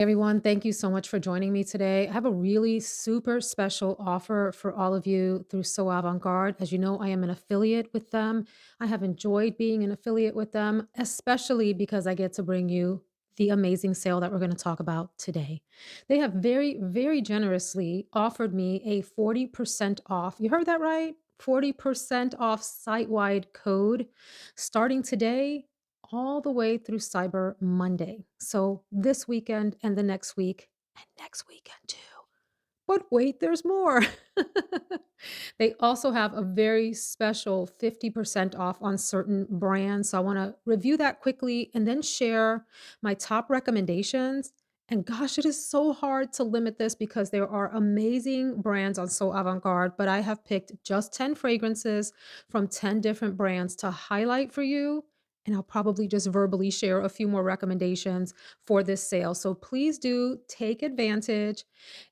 Everyone, thank you so much for joining me today. I have a really super special offer for all of you through So Avant Garde. As you know, I am an affiliate with them. I have enjoyed being an affiliate with them, especially because I get to bring you the amazing sale that we're going to talk about today. They have very, very generously offered me a 40% off. You heard that right? 40% off site wide code starting today all the way through Cyber Monday. So this weekend and the next week and next weekend too. But wait, there's more. They also have a very special 50% off on certain brands. So I want to review that quickly and then share my top recommendations. And gosh, it is so hard to limit this because there are amazing brands on So Avant Garde, but I have picked just 10 fragrances from 10 different brands to highlight for you. And I'll probably just verbally share a few more recommendations for this sale. So please do take advantage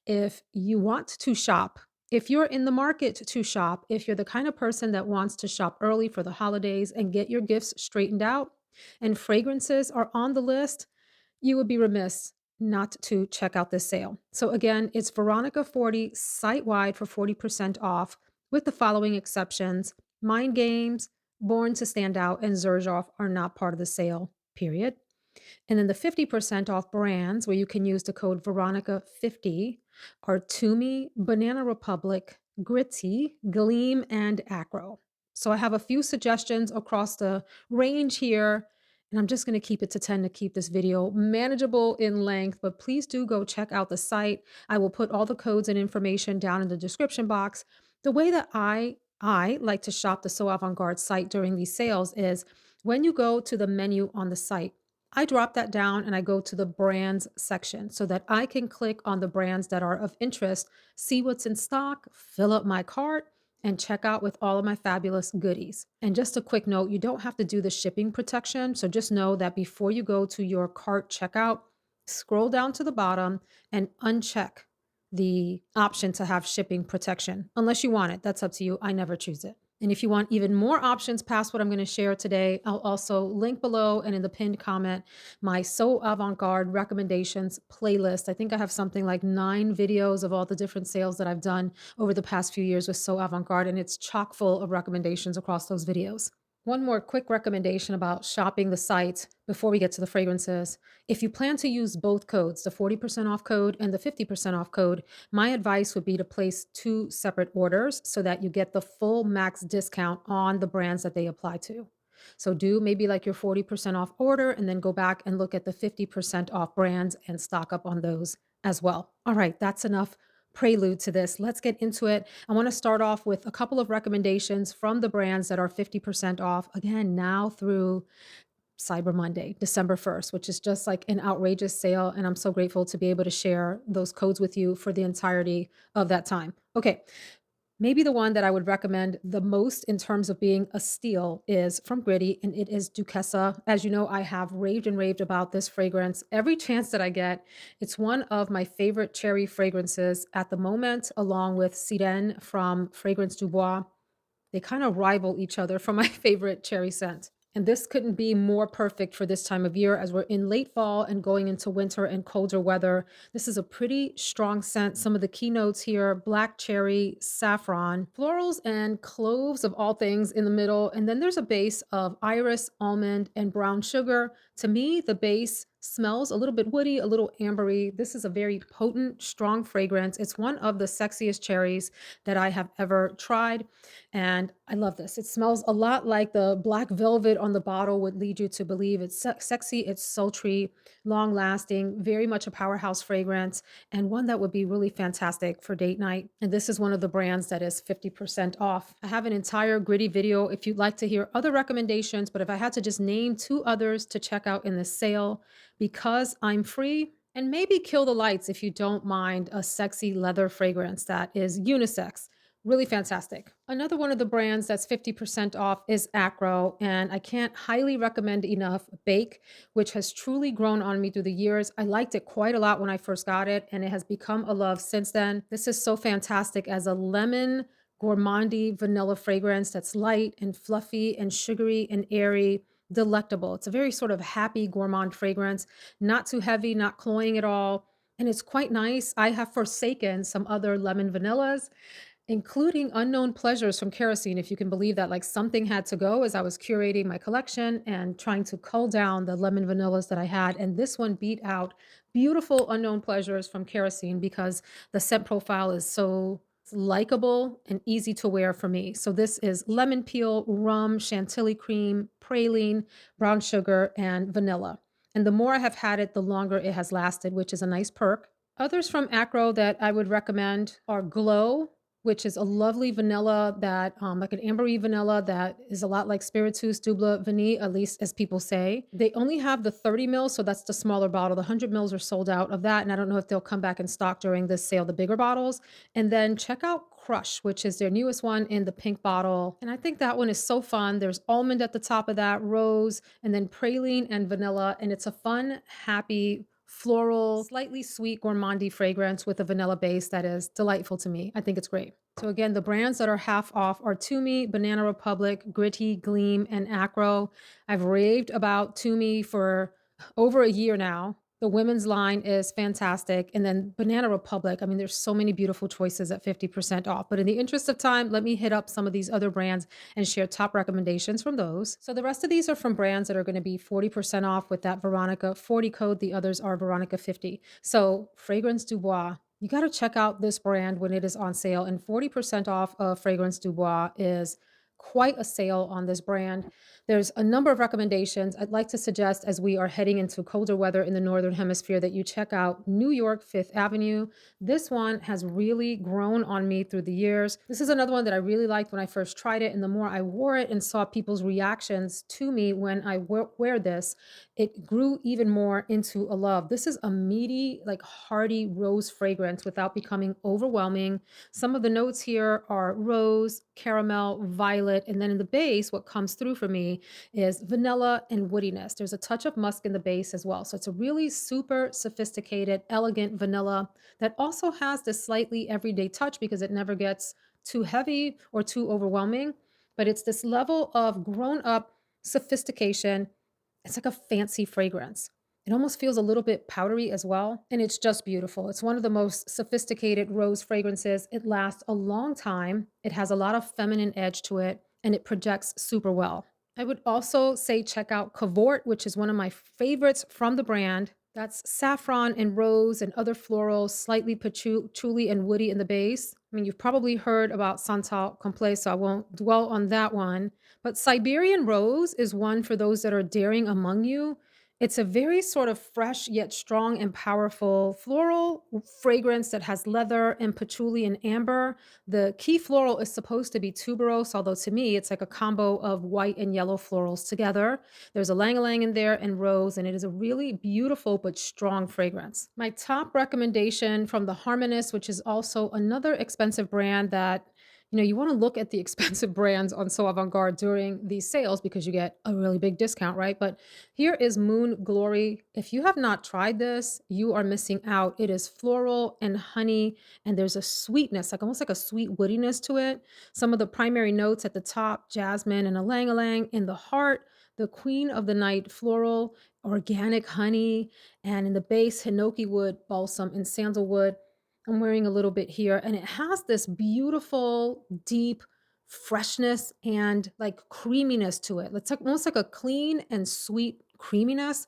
if you want to shop, if you're in the market to shop, if you're the kind of person that wants to shop early for the holidays and get your gifts straightened out, and fragrances are on the list, you would be remiss not to check out this sale. So again, it's Veronica 40 site wide for 40% off with the following exceptions. Mind Games, Born to Stand Out, and Xerjoff are not part of the sale, period. And then the 50% off brands where you can use the code Veronica50 are Toomey, Banana Republic, Gritty, Gleam, and AKRO. So I have a few suggestions across the range here, and I'm just going to keep it to 10 to keep this video manageable in length, but please do go check out the site. I will put all the codes and information down in the description box. The way that I like to shop the So Avant-Garde site during these sales is when you go to the menu on the site, I drop that down and I go to the brands section so that I can click on the brands that are of interest, see what's in stock, fill up my cart, and check out with all of my fabulous goodies. And just a quick note, you don't have to do the shipping protection. So just know that before you go to your cart checkout, scroll down to the bottom and uncheck the option to have shipping protection. Unless you want it, that's up to you. I never choose it. And if you want even more options past what I'm going to share today, I'll also link below and in the pinned comment my So Avant-Garde recommendations playlist. I think I have something like 9 videos of all the different sales that I've done over the past few years with So Avant-Garde, and it's chock full of recommendations across those videos. One more quick recommendation about shopping the site before we get to the fragrances. If you plan to use both codes, the 40% off code and the 50% off code, my advice would be to place 2 separate orders so that you get the full max discount on the brands that they apply to. So do maybe like your 40% off order and then go back and look at the 50% off brands and stock up on those as well. All right, that's enough prelude to this. Let's get into it. I want to start off with a couple of recommendations from the brands that are 50% off again now through Cyber Monday, December 1st, which is just like an outrageous sale. And I'm so grateful to be able to share those codes with you for the entirety of that time. Okay. Maybe the one that I would recommend the most in terms of being a steal is from GRITTI, and it is Duchessa. As you know, I have raved and raved about this fragrance every chance that I get. It's one of my favorite cherry fragrances at the moment, along with Sirène from Fragrance du Bois. They kind of rival each other for my favorite cherry scent. And this couldn't be more perfect for this time of year as we're in late fall and going into winter and colder weather. This is a pretty strong scent. Some of the keynotes here: black cherry, saffron, florals, and cloves of all things in the middle. And then there's a base of iris, almond, and brown sugar. To me, the base smells a little bit woody, a little ambery. This is a very potent, strong fragrance. It's one of the sexiest cherries that I have ever tried. And I love this. It smells a lot like the black velvet on the bottle would lead you to believe. It's sexy, it's sultry, long lasting, very much a powerhouse fragrance, and one that would be really fantastic for date night. And this is one of the brands that is 50% off. I have an entire GRITTI video if you'd like to hear other recommendations, but if I had to just name 2 others to check out in this sale, Because I'm Free, and maybe Kill the Lights if you don't mind a sexy leather fragrance that is unisex. Really fantastic. Another one of the brands that's 50% off is AKRO, and I can't highly recommend enough Bake, which has truly grown on me through the years. I liked it quite a lot when I first got it, and it has become a love since then. This is so fantastic as a lemon gourmandy vanilla fragrance that's light and fluffy and sugary and airy. delectable. It's a very sort of happy gourmand fragrance, not too heavy, not cloying at all. And it's quite nice. I have forsaken some other lemon vanillas, including Unknown Pleasures from Kerosene, if you can believe that. Like something had to go as I was curating my collection and trying to cull down the lemon vanillas that I had. And this one beat out beautiful Unknown Pleasures from Kerosene because the scent profile is so likable and easy to wear for me. So this is lemon peel, rum, chantilly cream, praline, brown sugar, and vanilla. And the more I have had it, the longer it has lasted, which is a nice perk. Others from AKRO that I would recommend are Glow, which is a lovely vanilla that, like an ambery vanilla that is a lot like Spiritus Double Vanille, at least as people say. They only have the 30 mils, so that's the smaller bottle. The 100 mils are sold out of that, and I don't know if they'll come back in stock during this sale, the bigger bottles. And then check out Crush, which is their newest one in the pink bottle. And I think that one is so fun. There's almond at the top of that, rose, and then praline and vanilla. And it's a fun, happy, floral, slightly sweet gourmandy fragrance with a vanilla base that is delightful to me. I think it's great. So again, the brands that are half off are Toomey, Banana Republic, Gritty, Gleam, and AKRO. I've raved about Toomey for over a year now. The women's line is fantastic. And then Banana Republic, I mean, there's so many beautiful choices at 50% off. But in the interest of time, let me hit up some of these other brands and share top recommendations from those. So the rest of these are from brands that are going to be 40% off with that Veronica 40 code. The others are Veronica 50. So Fragrance Du Bois. You got to check out this brand when it is on sale, and 40% off of Fragrance Du Bois is quite a sale on this brand. There's a number of recommendations I'd like to suggest as we are heading into colder weather in the Northern Hemisphere that you check out New York Fifth Avenue. This one has really grown on me through the years. This is another one that I really liked when I first tried it, and the more I wore it and saw people's reactions to me when I wear this, it grew even more into a love. This is a meaty, like hearty rose fragrance without becoming overwhelming. Some of the notes here are rose, caramel, violet, and then in the base, what comes through for me is vanilla and woodiness. There's a touch of musk in the base as well. So it's a really super sophisticated, elegant vanilla that also has this slightly everyday touch because it never gets too heavy or too overwhelming. But it's this level of grown up sophistication. It's like a fancy fragrance. It almost feels a little bit powdery as well, and it's just beautiful. It's one of the most sophisticated rose fragrances. It lasts a long time. It has a lot of feminine edge to it, and it projects super well. I would also say check out Cavort, which is one of my favorites from the brand. That's saffron and rose and other florals, slightly patchouli and woody in the base. I mean, you've probably heard about Santal Complet, so I won't dwell on that one. But Siberian rose is one for those that are daring among you. It's a very sort of fresh yet strong and powerful floral fragrance that has leather and patchouli and amber. The key floral is supposed to be tuberose, although to me it's like a combo of white and yellow florals together. There's a lang-a-lang in there and rose, and it is a really beautiful but strong fragrance. My top recommendation from the Harmonist, which is also another expensive brand that you want to look at the expensive brands on So Avant-Garde during these sales because you get a really big discount, right? But here is Moon Glory. If you have not tried this, you are missing out. It is floral and honey, and there's a sweetness, like almost like a sweet woodiness to it. Some of the primary notes at the top, jasmine and a lang-a-lang. In the heart, the queen of the night floral, organic honey, and in the base, hinoki wood, balsam, and sandalwood. I'm wearing a little bit here, and it has this beautiful, deep freshness and like creaminess to it. It's like, almost like a clean and sweet creaminess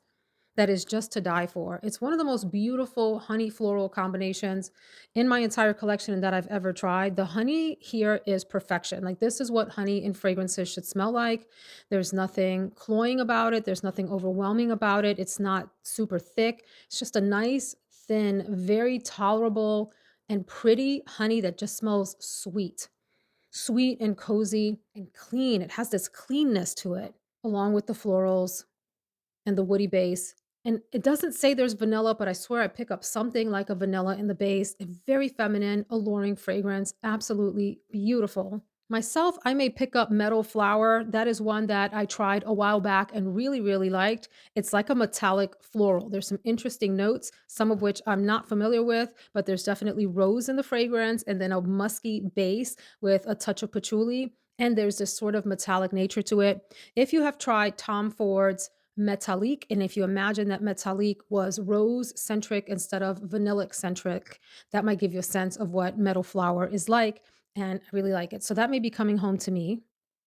that is just to die for. It's one of the most beautiful honey floral combinations in my entire collection and that I've ever tried. The honey here is perfection. Like, this is what honey in fragrances should smell like. There's nothing cloying about it, there's nothing overwhelming about it. It's not super thick. It's just a nice, thin, very tolerable, and pretty honey that just smells sweet. Sweet and cozy and clean. It has this cleanness to it, along with the florals and the woody base. And it doesn't say there's vanilla, but I swear I pick up something like a vanilla in the base. A very feminine, alluring fragrance. Absolutely beautiful. Myself, I may pick up Meadow Flower. That is one that I tried a while back and really, really liked. It's like a metallic floral. There's some interesting notes, some of which I'm not familiar with, but there's definitely rose in the fragrance and then a musky base with a touch of patchouli. and there's this sort of metallic nature to it. If you have tried Tom Ford's Metallique, and if you imagine that Metallique was rose centric instead of vanillic centric, that might give you a sense of what metal flower is like. And I really like it. So that may be coming home to me.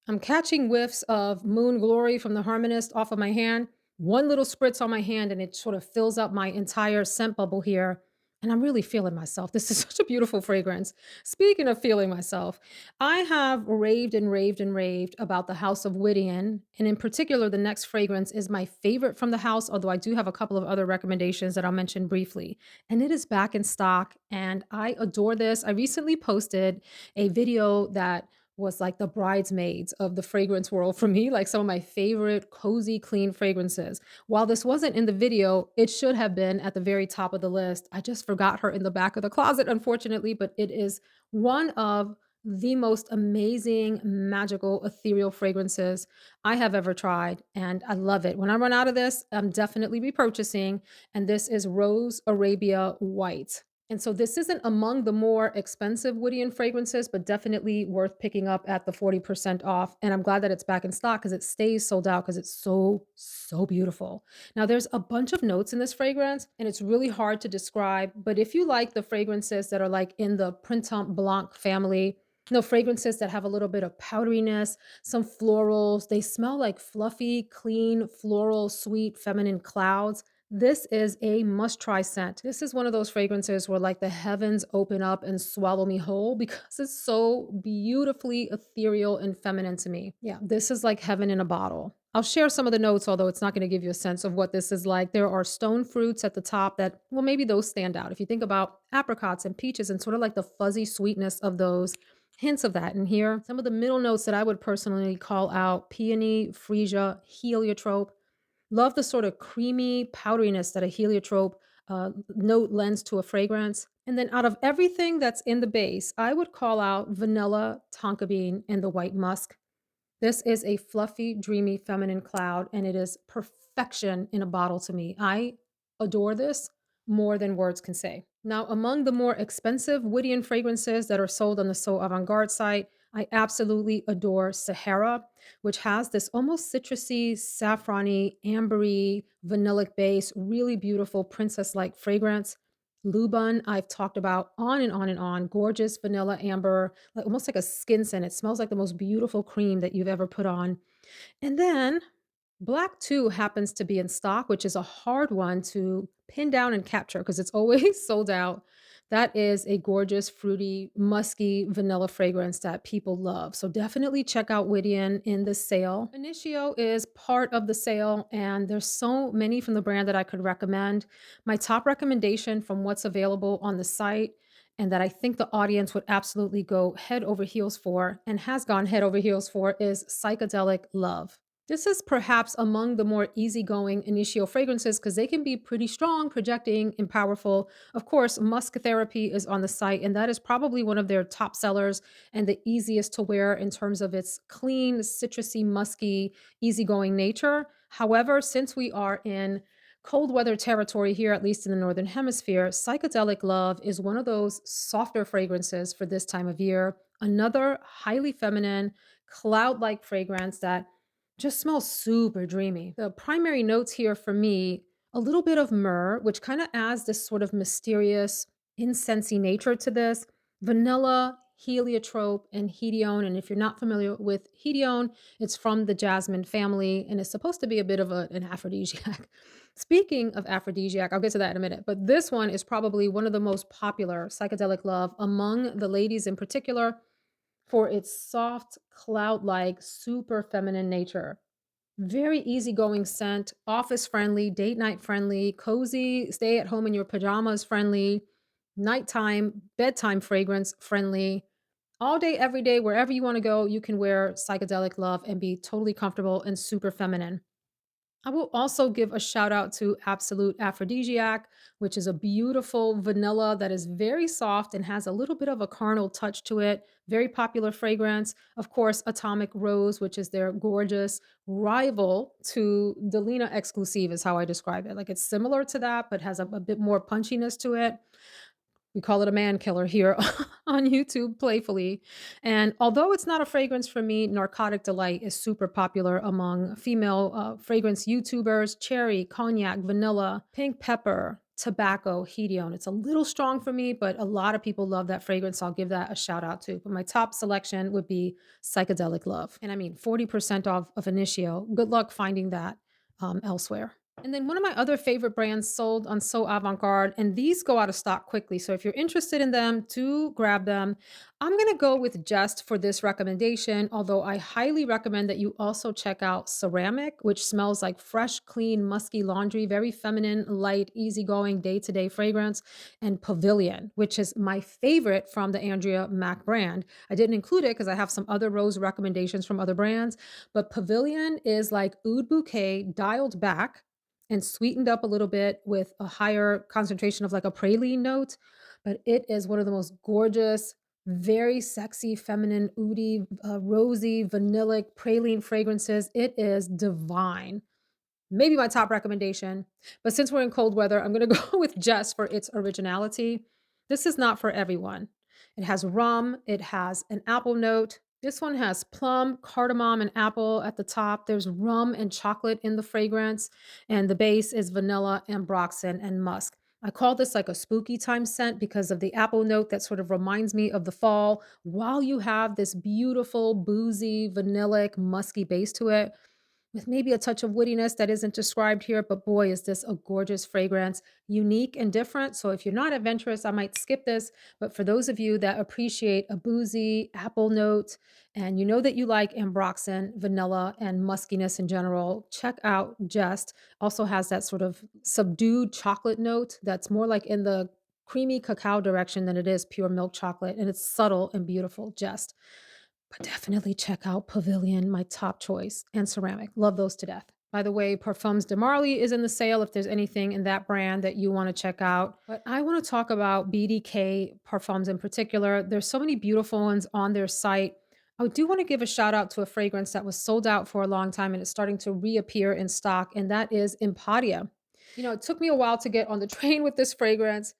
I'm catching whiffs of Moon Glory from the Harmonist off of my hand. One little spritz on my hand, and it sort of fills up my entire scent bubble here. And I'm really feeling myself. This is such a beautiful fragrance. Speaking of feeling myself, I have raved and raved and raved about the House of WIDIAN. And in particular, the next fragrance is my favorite from the house, although I do have a couple of other recommendations that I'll mention briefly. And it is back in stock, and I adore this. I recently posted a video that was like the bridesmaids of the fragrance world for me, like some of my favorite cozy, clean fragrances. While this wasn't in the video, it should have been at the very top of the list. I just forgot her in the back of the closet, unfortunately, but it is one of the most amazing, magical, ethereal fragrances I have ever tried. And I love it. When I run out of this, I'm definitely repurchasing. And this is Rose Arabia White. And so this isn't among the more expensive Woodian fragrances, but definitely worth picking up at the 40% off. And I'm glad that it's back in stock because it stays sold out because it's so, so beautiful. Now, there's a bunch of notes in this fragrance, and it's really hard to describe. But if you like the fragrances that are like in the Printemps Blanc family, fragrances that have a little bit of powderiness, some florals, they smell like fluffy, clean, floral, sweet, feminine clouds. This is a must try scent. This is one of those fragrances where like the heavens open up and swallow me whole because it's so beautifully ethereal and feminine to me. Yeah, this is like heaven in a bottle. I'll share some of the notes, although it's not going to give you a sense of what this is like. There are stone fruits at the top that, well, maybe those stand out. If you think about apricots and peaches and sort of like the fuzzy sweetness of those, hints of that in here. Some of the middle notes that I would personally call out: peony, freesia, heliotrope. Love the sort of creamy powderiness that a heliotrope note lends to a fragrance. And then out of everything that's in the base, I would call out vanilla, tonka bean, and the white musk. This is a fluffy, dreamy, feminine cloud, and it is perfection in a bottle to me. I adore this more than words can say. Now, among the more expensive Whittian fragrances that are sold on the So Avant Garde site, I absolutely adore Sahara, which has this almost citrusy, saffrony, ambery, vanillic base, really beautiful princess like fragrance. Luban, I've talked about on and on and on. Gorgeous vanilla amber, like almost like a skin scent. It smells like the most beautiful cream that you've ever put on. And then Black 2 happens to be in stock, which is a hard one to pin down and capture because it's always sold out. That is a gorgeous, fruity, musky vanilla fragrance that people love. So definitely check out Whittian in the sale. Initio is part of the sale, and there's so many from the brand that I could recommend. My top recommendation from what's available on the site, and that I think the audience would absolutely go head over heels for and has gone head over heels for, is Psychedelic Love. This is perhaps among the more easygoing initio fragrances because they can be pretty strong, projecting, and powerful. Of course, Musk Therapy is on the site, and that is probably one of their top sellers and the easiest to wear in terms of its clean, citrusy, musky, easygoing nature. However, since we are in cold weather territory here, at least in the Northern Hemisphere, Psychedelic Love is one of those softer fragrances for this time of year. Another highly feminine, cloud like fragrance that just smells super dreamy. The primary notes here for me, a little bit of myrrh, which kind of adds this sort of mysterious, incensey nature to this. Vanilla, heliotrope, and hedione. And if you're not familiar with hedione, it's from the jasmine family and is supposed to be a bit of an aphrodisiac. Speaking of aphrodisiac, I'll get to that in a minute, but this one is probably one of the most popular psychedelic love among the ladies in particular for its soft, cloud-like, super feminine nature. Very easygoing scent, office friendly, date night friendly, cozy, stay at home in your pajamas friendly, nighttime, bedtime fragrance friendly. All day, every day, wherever you want to go, you can wear psychedelic love and be totally comfortable and super feminine. I will also give a shout out to Absolute Aphrodisiac, which is a beautiful vanilla that is very soft and has a little bit of a carnal touch to it. Very popular fragrance. Of course, Atomic Rose, which is their gorgeous rival to Delina Exclusive, is how I describe it. Like it's similar to that, but has a bit more punchiness to it. We call it a man killer here on YouTube playfully. And although it's not a fragrance for me, Narcotic Delight is super popular among female fragrance YouTubers. Cherry, cognac, vanilla, pink pepper, tobacco, hedione. It's a little strong for me, but a lot of people love that fragrance. So I'll give that a shout out too. But my top selection would be Psychedelic Love. And I mean, 40% off of Initio. Good luck finding that elsewhere. And then one of my other favorite brands sold on So Avant Garde, and these go out of stock quickly. So if you're interested in them, do grab them. I'm going to go with Jest for this recommendation, although I highly recommend that you also check out Ceramic, which smells like fresh, clean, musky laundry, very feminine, light, easygoing, day to day fragrance, and Pavilion, which is my favorite from the Andrea Maack brand. I didn't include it because I have some other rose recommendations from other brands, but Pavilion is like Oud Bouquet dialed back and sweetened up a little bit with a higher concentration of like a praline note. But it is one of the most gorgeous, very sexy, feminine, oody, rosy, vanillic, praline fragrances. It is divine. Maybe my top recommendation. But since we're in cold weather, I'm going to go with Jess for its originality. This is not for everyone. It has rum, it has an apple note. This one has plum, cardamom, and apple at the top. There's rum and chocolate in the fragrance, and the base is vanilla, ambroxan, and musk. I call this like a spooky time scent because of the apple note that sort of reminds me of the fall, while you have this beautiful, boozy, vanillic, musky base to it with maybe a touch of woodiness that isn't described here, but boy, is this a gorgeous fragrance, unique and different. So if you're not adventurous, I might skip this. But for those of you that appreciate a boozy apple note and you know that you like ambroxan, vanilla, and muskiness in general, check out Jest. Also has that sort of subdued chocolate note that's more like in the creamy cacao direction than it is pure milk chocolate. And it's subtle and beautiful, Jest. But definitely check out Pavilion, my top choice, and Ceramic. Love those to death. By the way, Parfums de Marly is in the sale if there's anything in that brand that you want to check out. But I want to talk about BDK Parfums in particular. There's so many beautiful ones on their site. I do want to give a shout out to a fragrance that was sold out for a long time and it's starting to reappear in stock, and that is Impadia. You know, it took me a while to get on the train with this fragrance,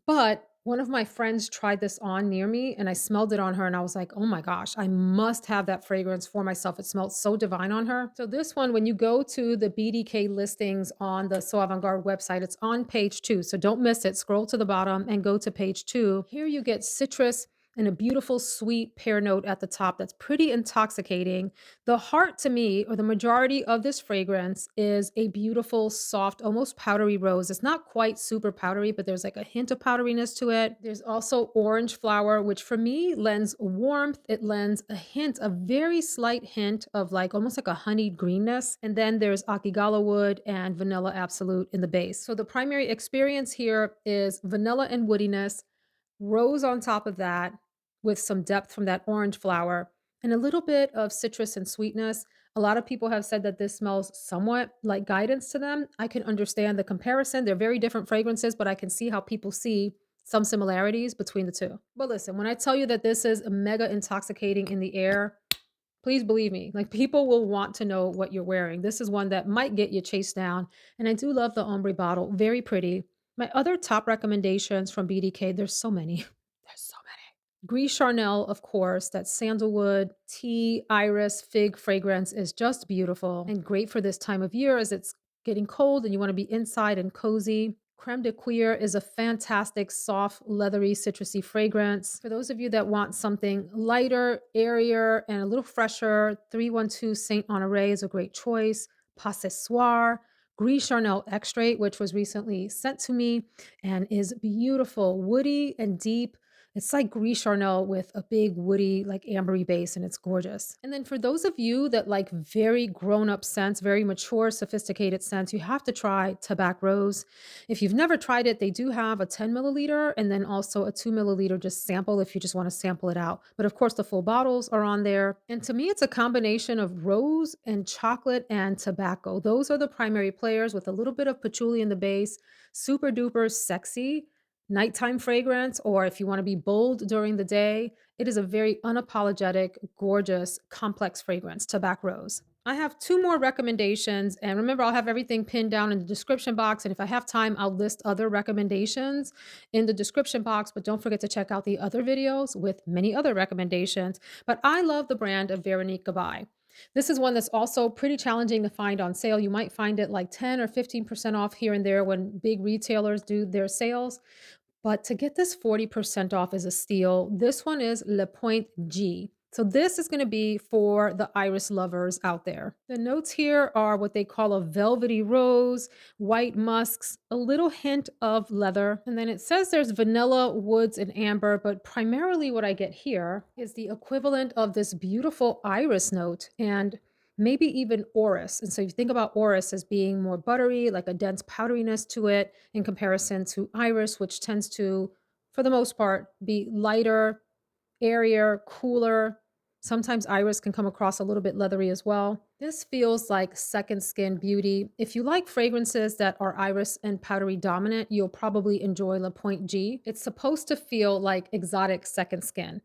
but one of my friends tried this on near me and I smelled it on her and I was like, oh my gosh, I must have that fragrance for myself. It smelled so divine on her. So, this one, when you go to the BDK listings on the So Avant Garde website, it's on page 2. So, don't miss it. Scroll to the bottom and go to page 2. Here you get citrus and a beautiful sweet pear note at the top that's pretty intoxicating. The heart to me, or the majority of this fragrance, is a beautiful, soft, almost powdery rose. It's not quite super powdery, but there's like a hint of powderiness to it. There's also orange flower, which for me lends warmth. It lends a hint, a very slight hint of like almost like a honeyed greenness. And then there's akigala wood and vanilla absolute in the base. So the primary experience here is vanilla and woodiness, rose on top of that with some depth from that orange flower and a little bit of citrus and sweetness. A lot of people have said that this smells somewhat like guidance to them. I can understand the comparison. They're very different fragrances, but I can see how people see some similarities between the two. But listen, when I tell you that this is mega intoxicating in the air, please believe me, like people will want to know what you're wearing. This is one that might get you chased down. And I do love the ombre bottle, very pretty. My other top recommendations from BDK, there's so many. There's so many. Gris Charnel, of course, that sandalwood, tea, iris, fig fragrance is just beautiful and great for this time of year as it's getting cold and you want to be inside and cozy. Creme de Cuir is a fantastic, soft, leathery, citrusy fragrance. For those of you that want something lighter, airier, and a little fresher, 312 Saint Honore is a great choice. Possessoir, Gris Charnel Extrait, which was recently sent to me and is beautiful, woody and deep. It's like Gris Charnel with a big woody, like ambery base, and it's gorgeous. And then for those of you that like very grown-up scents, very mature, sophisticated scents, you have to try Tabac Rose. If you've never tried it, they do have a 10 milliliter and then also a 2 milliliter just sample if you just want to sample it out. But of course, the full bottles are on there. And to me, it's a combination of rose and chocolate and tobacco. Those are the primary players with a little bit of patchouli in the base. Super duper sexy nighttime fragrance, or if you want to be bold during the day, it is a very unapologetic, gorgeous, complex fragrance, Tabac Rose. I have 2 more recommendations, and remember, I'll have everything pinned down in the description box, and if I have time, I'll list other recommendations in the description box, but don't forget to check out the other videos with many other recommendations. But I love the brand of Veronique Gabai. This is one that's also pretty challenging to find on sale. You might find it like 10 or 15% off here and there when big retailers do their sales, but to get this 40% off is a steal. This one is Le Point G. So this is going to be for the iris lovers out there. The notes here are what they call a velvety rose, white musks, a little hint of leather, and then it says there's vanilla, woods, and amber, but primarily what I get here is the equivalent of this beautiful iris note and maybe even orris. And so you think about orris as being more buttery, like a dense powderiness to it in comparison to iris, which tends to, for the most part, be lighter, airier, cooler. Sometimes iris can come across a little bit leathery as well. This feels like second skin beauty. If you like fragrances that are iris and powdery dominant, you'll probably enjoy La Pointe G. It's supposed to feel like exotic second skin.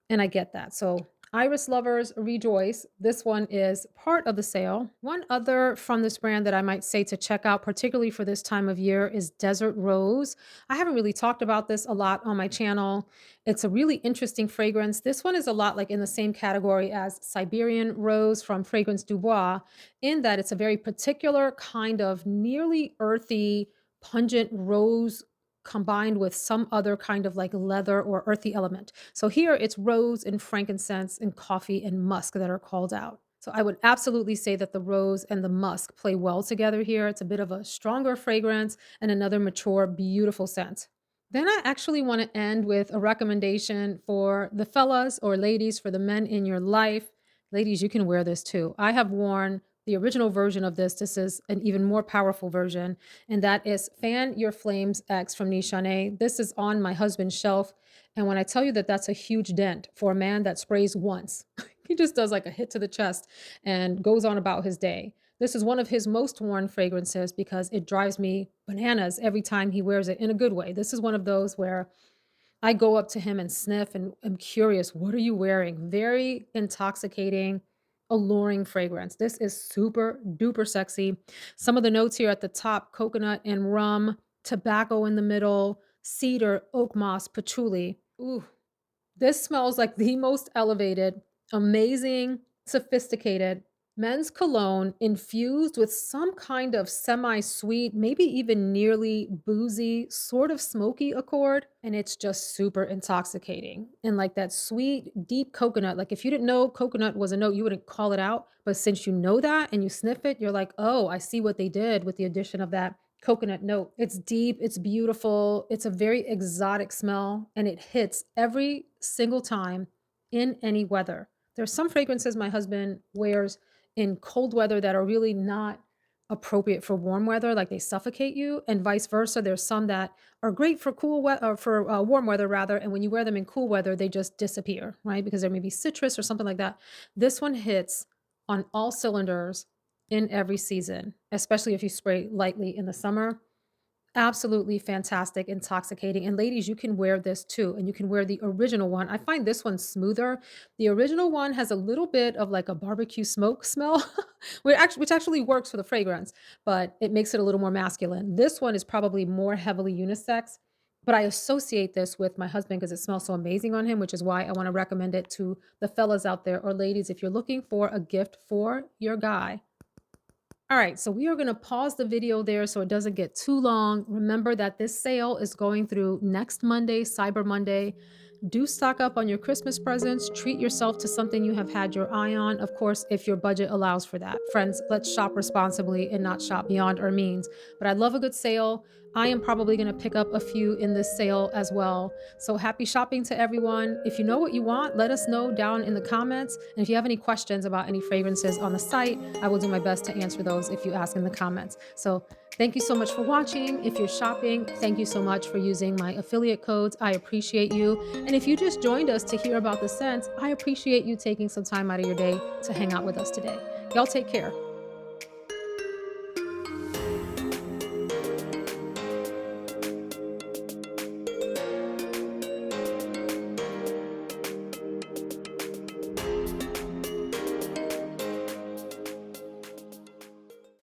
And I get that. So, iris lovers, rejoice. This one is part of the sale. One other from this brand that I might say to check out, particularly for this time of year, is Desert Rose. I haven't really talked about this a lot on my channel. It's a really interesting fragrance. This one is a lot like in the same category as Siberian Rose from Fragrance Du Bois, in that it's a very particular kind of nearly earthy, pungent rose combined with some other kind of like leather or earthy element. So here it's rose and frankincense and coffee and musk that are called out. So I would absolutely say that the rose and the musk play well together here. It's a bit of a stronger fragrance and another mature, beautiful scent. Then I actually want to end with a recommendation for the fellas or ladies, for the men in your life. Ladies, you can wear this too. I have worn the original version of this. This is an even more powerful version, and that is Fan Your Flames X from Nichane. This is on my husband's shelf, and when I tell you that that's a huge dent for a man that sprays once, he just does like a hit to the chest and goes on about his day. This is one of his most worn fragrances because it drives me bananas every time he wears it in a good way. This is one of those where I go up to him and sniff and I'm curious, what are you wearing? Very intoxicating, alluring fragrance. This is super duper sexy. Some of the notes here at the top, coconut and rum, tobacco in the middle, cedar, oak moss, patchouli. Ooh, this smells like the most elevated, amazing, sophisticated men's cologne infused with some kind of semi-sweet, maybe even nearly boozy, sort of smoky accord. And it's just super intoxicating. And like that sweet, deep coconut, like if you didn't know coconut was a note, you wouldn't call it out. But since you know that and you sniff it, you're like, oh, I see what they did with the addition of that coconut note. It's deep, it's beautiful, it's a very exotic smell, and it hits every single time in any weather. There's some fragrances my husband wears in cold weather that are really not appropriate for warm weather, like they suffocate you, and vice versa. There's some that are great for cool weather, or for warm weather rather, and when you wear them in cool weather, they just disappear, right? Because there may be citrus or something like that. This one hits on all cylinders in every season, especially if you spray lightly in the summer. Absolutely fantastic, intoxicating. And ladies, you can wear this too. And you can wear the original one. I find this one smoother. The original one has a little bit of like a barbecue smoke smell, which actually works for the fragrance, but it makes it a little more masculine. This one is probably more heavily unisex, but I associate this with my husband because it smells so amazing on him, which is why I want to recommend it to the fellas out there or ladies if you're looking for a gift for your guy. All right, so we are going to pause the video there so it doesn't get too long. Remember that this sale is going through next Monday, Cyber Monday. Do stock up on your Christmas presents. Treat yourself to something you have had your eye on, of course, if your budget allows for that. Friends, let's shop responsibly and not shop beyond our means. But I love a good sale. I am probably going to pick up a few in this sale as well. So happy shopping to everyone. If you know what you want, let us know down in the comments. And if you have any questions about any fragrances on the site, I will do my best to answer those if you ask in the comments. So thank you so much for watching. If you're shopping, thank you so much for using my affiliate codes. I appreciate you. And if you just joined us to hear about the scents, I appreciate you taking some time out of your day to hang out with us today. Y'all take care.